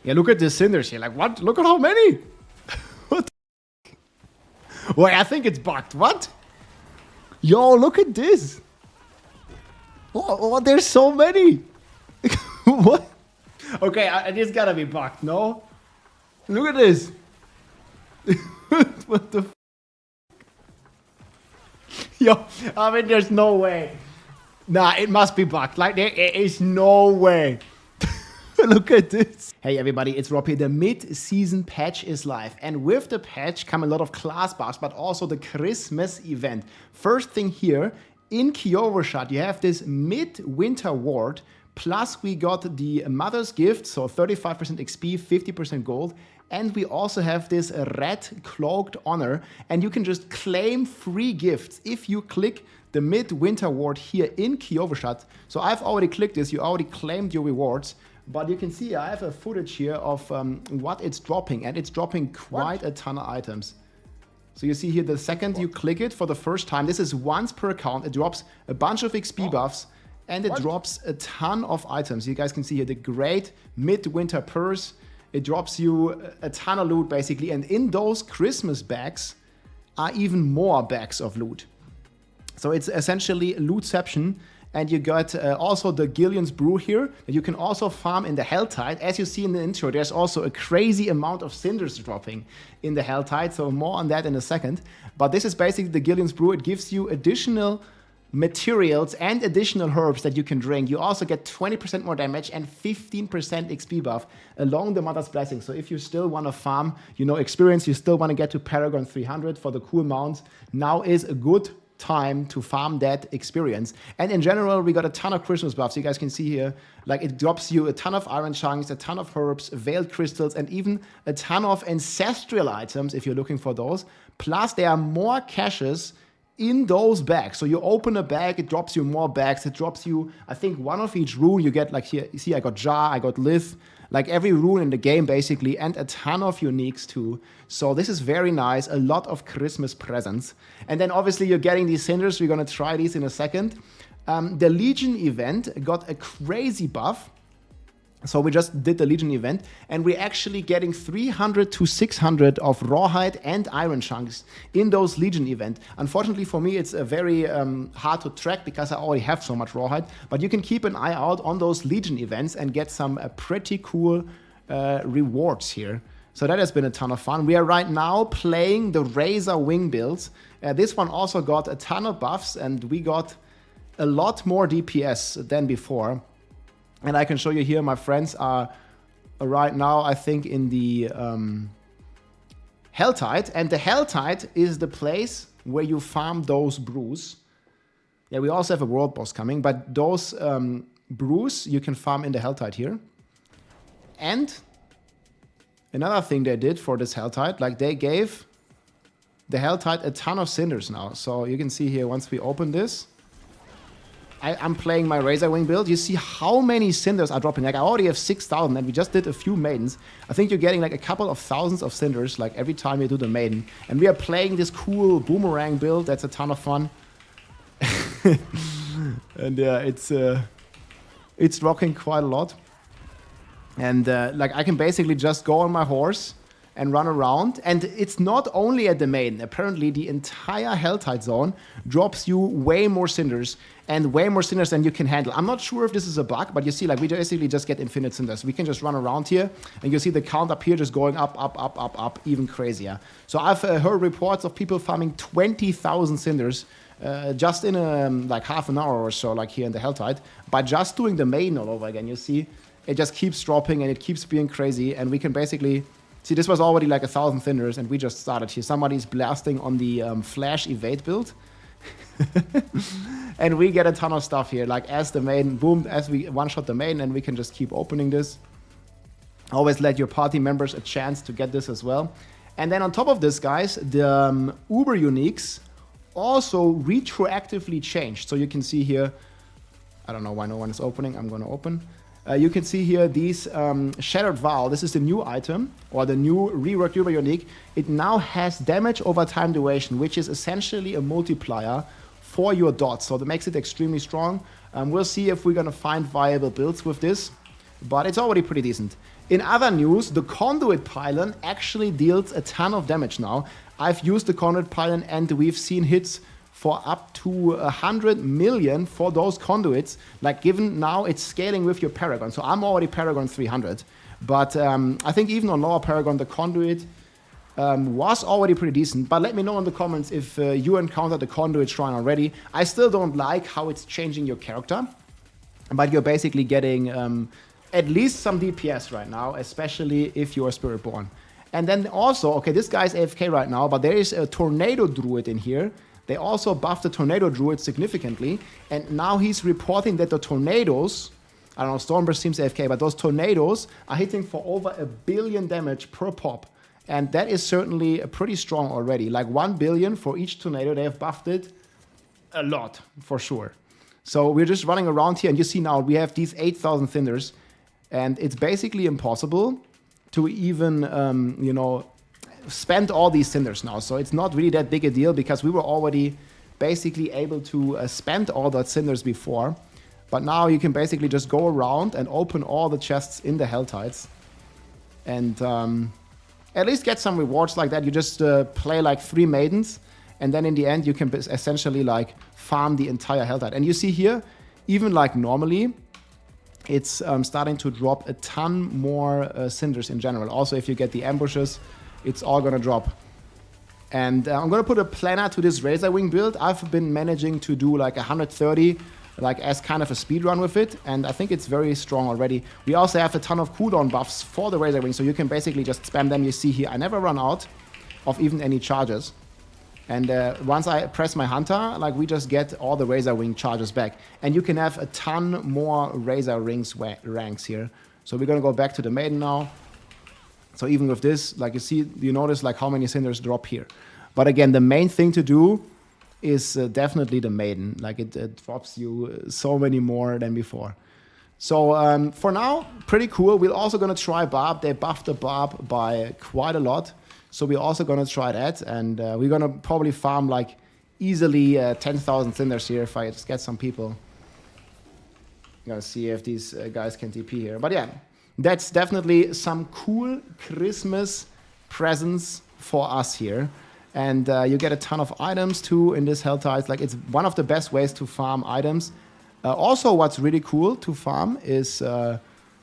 Yeah, look at the cinders here. Like, what? Look at how many. What the Wait, I think it's bugged. What? Yo, look at this. Oh, there's so many. What? Okay, it is gotta be bugged, no? Look at this. What the Yo, I mean, there's no way. Nah, it must be bugged. Like, there is no way. Look at this. Hey everybody, it's Rob here. The mid-season patch is live. And with the patch come a lot of class buffs, but also the Xmas event. First thing here, in Kiovershot, you have this mid-winter ward. Plus we got the Mother's Gift, so 35% XP, 50% gold. And we also have this red cloaked honor. And you can just claim free gifts if you click the mid-winter ward here in Kiovershot. So I've already clicked this, you already claimed your rewards. But you can see I have a footage here of what it's dropping, and it's dropping quite a ton of items. So you see here the second you click it for the first time, this is once per account, it drops a bunch of XP buffs, and it drops a ton of items. You guys can see here the great midwinter purse, it drops you a ton of loot basically, and in those Christmas bags are even more bags of loot. So it's essentially lootception. And you got also the Gileons Brew here that you can also farm in the Helltide. As you see in the intro, there's also a crazy amount of cinders dropping in the Helltide, so more on that in a second. But this is basically the Gileons Brew. It gives you additional materials and additional herbs that you can drink. You also get 20% more damage and 15% XP buff along the Mother's Blessing. So if you still want to farm, you know, experience, you still want to get to Paragon 300 for the cool mounts, now is a good time to farm that experience. And in general, we got a ton of Christmas buffs. You guys can see here, like it drops you a ton of iron chunks, a ton of herbs, veiled crystals, and even a ton of ancestral items if you're looking for those. Plus, there are more caches in those bags. So you open a bag, it drops you more bags. It drops you, I think, one of each rune. You get like here, you see I got Jar, I got Lith, like every rune in the game basically, and a ton of uniques too. So this is very nice, a lot of Christmas presents. And then obviously you're getting these cinders, we're gonna try these in a second. The Legion event got a crazy buff. So we just did the Legion event, and we're actually getting 300 to 600 of rawhide and iron chunks in those Legion event. Unfortunately for me, it's a very hard to track because I already have so much rawhide, but you can keep an eye out on those Legion events and get some pretty cool rewards here. So that has been a ton of fun. We are right now playing the Razor Wing builds. This one also got a ton of buffs, and we got a lot more DPS than before. And I can show you here, my friends are right now, I think, in the Helltide. And the Helltide is the place where you farm those brews. Yeah, we also have a world boss coming, but those brews you can farm in the Helltide here. And another thing they did for this Helltide, like they gave the Helltide a ton of cinders now. So you can see here, once we open this, I'm playing my Razor Wing build. You see how many cinders are dropping. Like I already have 6,000 and we just did a few maidens. I think you're getting like a couple of thousands of cinders like every time you do the maiden. And we are playing this cool boomerang build. That's a ton of fun. And yeah, it's rocking quite a lot. And like I can basically just go on my horse and run around. And it's not only at the maiden. Apparently the entire Helltide zone drops you way more cinders and way more cinders than you can handle. I'm not sure if this is a bug, but you see, like we basically just get infinite cinders. We can just run around here, and you see the count up here just going up, even crazier. So I've heard reports of people farming 20,000 cinders just in like half an hour or so, like here in the Helltide, by just doing the maiden all over again. You see, it just keeps dropping and it keeps being crazy, and we can basically see this was already like 1,000 cinders, and we just started here. Somebody's blasting on the flash evade build. And we get a ton of stuff here, like as the maiden, boom, as we one-shot the maiden, and we can just keep opening this. Always let your party members a chance to get this as well. And then on top of this, guys, the Uber Uniques also retroactively changed. So you can see here, I don't know why no one is opening, I'm gonna open. You can see here these Shattered Vow. This is the new item, or the new reworked Uber Unique. It now has damage over time duration, which is essentially a multiplier for your dots. So that makes it extremely strong. We'll see if we're gonna find viable builds with this, but it's already pretty decent. In other news, the conduit pylon actually deals a ton of damage now. I've used the conduit pylon and we've seen hits for up to 100 million for those conduits. Like given now it's scaling with your Paragon. So I'm already Paragon 300. But I think even on lower Paragon, the conduit was already pretty decent. But let me know in the comments if you encountered the conduit shrine already. I still don't like how it's changing your character. But you're basically getting at least some DPS right now, especially if you're Spiritborn. And then also, okay, this guy's AFK right now, but there is a Tornado Druid in here. They also buffed the Tornado Druid significantly. And now he's reporting that the tornadoes, I don't know, Stormburst seems AFK, but those tornadoes are hitting for over 1 billion damage per pop. And that is certainly pretty strong already. Like 1 billion for each tornado, they have buffed it a lot, for sure. So we're just running around here, and you see now we have these 8,000 Cinders. And it's basically impossible to even, you know, spend all these Cinders now. So it's not really that big a deal because we were already basically able to spend all that Cinders before. But now you can basically just go around and open all the chests in the Helltides. And at least get some rewards like that. You just play like 3 Maidens. And then in the end, you can essentially like farm the entire Helltide. And you see here, even like normally, it's starting to drop a ton more Cinders in general. Also, if you get the ambushes, it's all gonna drop. And I'm gonna put a planner to this Razor Wing build. I've been managing to do like 130, like as kind of a speed run with it. And I think it's very strong already. We also have a ton of cooldown buffs for the Razor Wing, so you can basically just spam them. You see here, I never run out of even any charges. And once I press my Hunter, like we just get all the Razor Wing charges back. And you can have a ton more Razor Rings ranks here. So we're gonna go back to the Maiden now. So even with this, like you see, you notice like how many Cinders drop here. But again, the main thing to do is definitely the Maiden. Like it drops you so many more than before. So for now, pretty cool. We're also gonna try Barb. They buffed the Barb by quite a lot. So we're also gonna try that, and we're gonna probably farm like easily 10,000 Cinders here if I just get some people. Gonna see if these guys can TP here. But yeah, that's definitely some cool Christmas presents for us here. And you get a ton of items too in this Helltide. Like it's one of the best ways to farm items. Also, what's really cool to farm is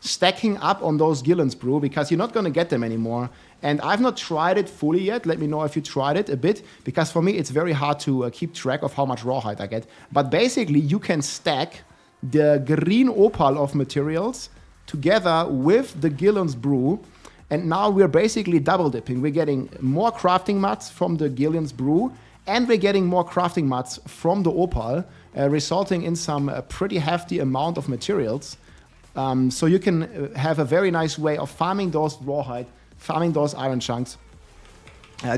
stacking up on those Gileons, Brew, because you're not going to get them anymore. And I've not tried it fully yet. Let me know if you tried it a bit, because for me it's very hard to keep track of how much rawhide I get. But basically you can stack the green opal of materials together with the Gileons Brew, and now we're basically double dipping. We're getting more crafting mats from the Gileons Brew, and we're getting more crafting mats from the opal, resulting in some pretty hefty amount of materials. So you can have a very nice way of farming those rawhide, farming those iron chunks,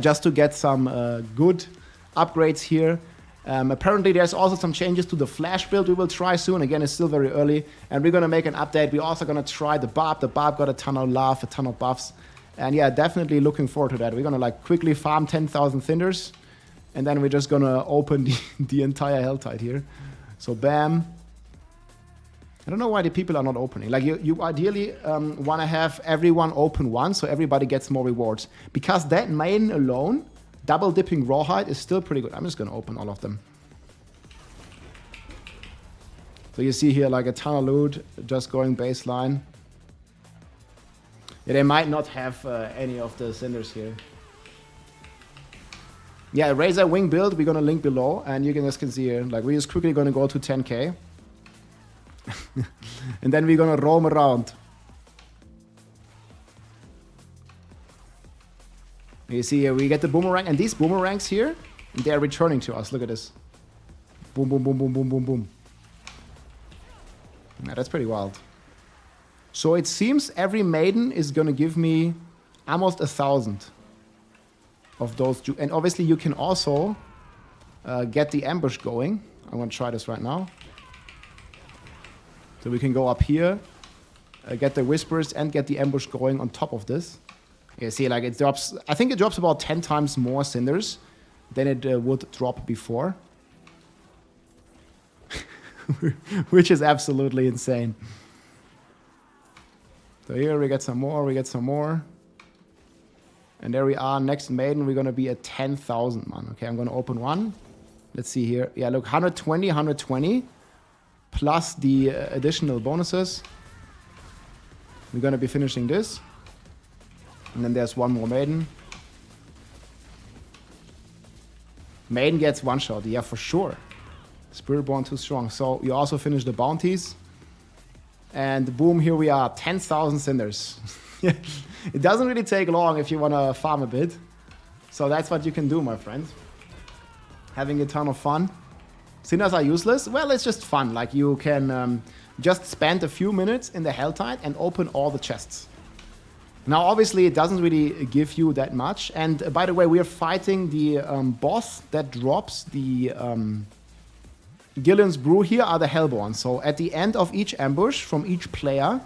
just to get some good upgrades here. Apparently there's also some changes to the flash build we will try soon. Again, it's still very early, and we're gonna make an update. We're also gonna try the Barb. The Barb got a ton of love, a ton of buffs. And yeah, definitely looking forward to that. We're gonna like quickly farm 10,000 Cinders, and then we're just gonna open the entire Helltide here. So bam. I don't know why the people are not opening. Like you ideally want to have everyone open once so everybody gets more rewards. Because that main alone, double dipping rawhide, is still pretty good. I'm just going to open all of them. So you see here like a ton of loot just going baseline. Yeah, they might not have any of the Cinders here. Yeah, Razor Wing build, we're going to link below. And you guys can see here, like we're just quickly going to go to 10k. And then we're gonna roam around. You see here, we get the boomerang, and these boomerangs here, they're returning to us. Look at this. Boom, boom, boom, boom, boom, boom, boom. Yeah, that's pretty wild. So it seems every maiden is gonna give me almost 1,000 of those. And obviously you can also get the ambush going. I'm gonna try this right now. So we can go up here, get the whispers, and get the ambush going on top of this. You see, like it drops, I think it drops about 10 times more Cinders than it would drop before. Which is absolutely insane. So here we get some more, we get some more. And there we are, next maiden, we're gonna be at 10,000, man. Okay, I'm gonna open one. Let's see here. Yeah, look, 120, 120. Plus the additional bonuses. We're gonna be finishing this. And then there's one more maiden. Maiden gets one shot, yeah, for sure. Spiritborn too strong. So you also finish the bounties. And boom, here we are, 10,000 cinders. It doesn't really take long if you want to farm a bit. So that's what you can do, my friend. Having a ton of fun. Cinders are useless? Well, it's just fun. Like you can just spend a few minutes in the Helltide and open all the chests. Now, obviously, it doesn't really give you that much. And by the way, we are fighting the boss that drops the Gileons Brew. Here are the Hellborn. So at the end of each ambush from each player,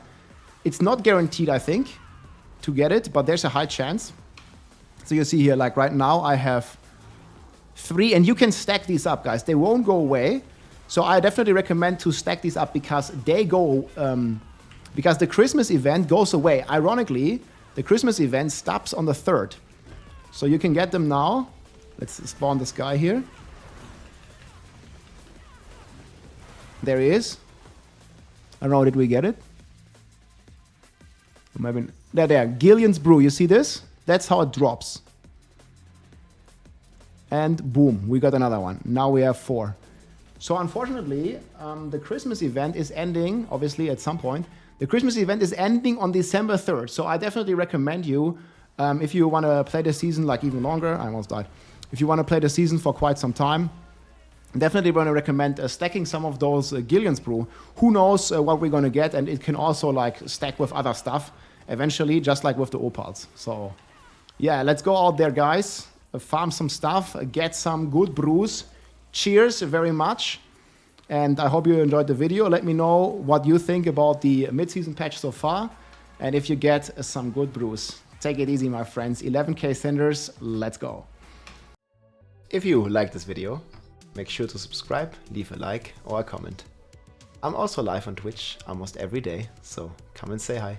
it's not guaranteed, I think, to get it, but there's a high chance. So you see here, like right now, I have 3, and you can stack these up, guys. They won't go away. So I definitely recommend to stack these up because they go, because the Christmas event goes away. Ironically, the Christmas event stops on the 3rd. So you can get them now. Let's spawn this guy here. There he is. I don't know, did we get it? Maybe there. Gileons Brew, you see this? That's how it drops. And boom, we got another one. Now we have 4. So unfortunately, the Christmas event is ending, obviously at some point. The Christmas event is ending on December 3rd. So I definitely recommend you, if you want to play the season like even longer, I almost died. If you want to play the season for quite some time, definitely want to recommend stacking some of those Gileons Brew. Who knows what we're going to get, and it can also like stack with other stuff eventually, just like with the opals. So yeah, let's go out there, guys. Farm some stuff, get some good brews. Cheers very much. And I hope you enjoyed the video. Let me know what you think about the mid-season patch so far. And if you get some good brews. Take it easy, my friends. 11k cinders, let's go. If you like this video, make sure to subscribe, leave a like or a comment. I'm also live on Twitch almost every day, so come and say hi.